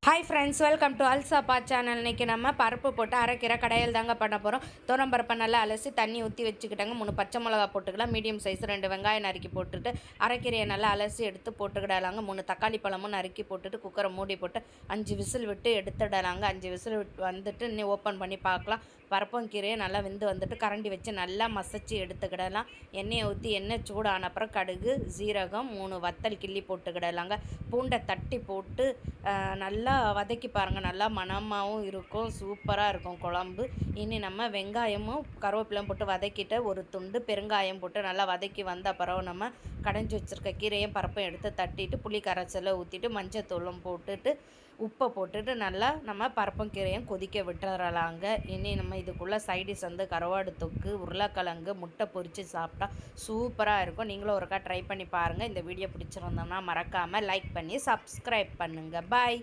Hi friends, welcome to அல்சாப்பா channel. இன்றைக்கி நம்ம பருப்பு போட்டு அரைக்கீரை கடையில் தாங்க பண்ண போகிறோம். துவரம்பருப்பை நல்லா அலசி தண்ணி ஊற்றி வச்சுக்கிட்டாங்க. 3 பச்சை மிளகா போட்டுக்கலாம். மீடியம் சைஸ் 2 வெங்காயம் நறுக்கி போட்டுட்டு அரைக்கீரையை நல்லா அலசி எடுத்து போட்டுக்கிடலாங்க. 3 தக்காளி பழமும் நறுக்கி போட்டுட்டு குக்கரை மூடி போட்டு 5 விசில் விட்டு எடுத்துடலாங்க. 5 விசில் வந்துட்டு இன்னும் ஓப்பன் பண்ணி பார்க்கலாம். பருப்பும் கீரையை நல்லா வெந்து வந்துட்டு கரண்டி வச்சு நல்லா மசச்சு எடுத்துக்கிடலாம். எண்ணெயை ஊற்றி எண்ணெய் சூடான அப்புறம் கடுகு, சீரகம், 3 வத்தல் கிள்ளி போட்டுக்கிடலாங்க. பூண்டை தட்டி போட்டு நல்லா வதக்கி பாருங்கள். நல்லா மணமாகவும் இருக்கும், சூப்பராக இருக்கும் குழம்பு. இனி நம்ம வெங்காயமும் கருவேப்பிலையும் போட்டு வதக்கிட்டு ஒரு துண்டு பெருங்காயம் போட்டு நல்லா வதக்கி வந்த அப்புறம் நம்ம கடைஞ்சி வச்சுருக்க கீரையும் பருப்பையும் எடுத்து தட்டிட்டு புளி கரைச்சலை ஊற்றிட்டு மஞ்சத்தூளும் போட்டுட்டு உப்பை போட்டுட்டு நல்லா நம்ம பருப்பும் கீரையும் கொதிக்க விட்டுறலாங்க. இனி நம்ம இதுக்குள்ளே சைடிஷ் வந்து கருவாடு தொக்கு, உருளைக்கிழங்கு, முட்டை பொரித்து சாப்பிட்டா சூப்பராக இருக்கும். நீங்களும் ஒருக்கா ட்ரை பண்ணி பாருங்கள். இந்த வீடியோ பிடிச்சிருந்தோம்னா மறக்காமல் லைக் பண்ணி சப்ஸ்கிரைப் பண்ணுங்கள். பாய்.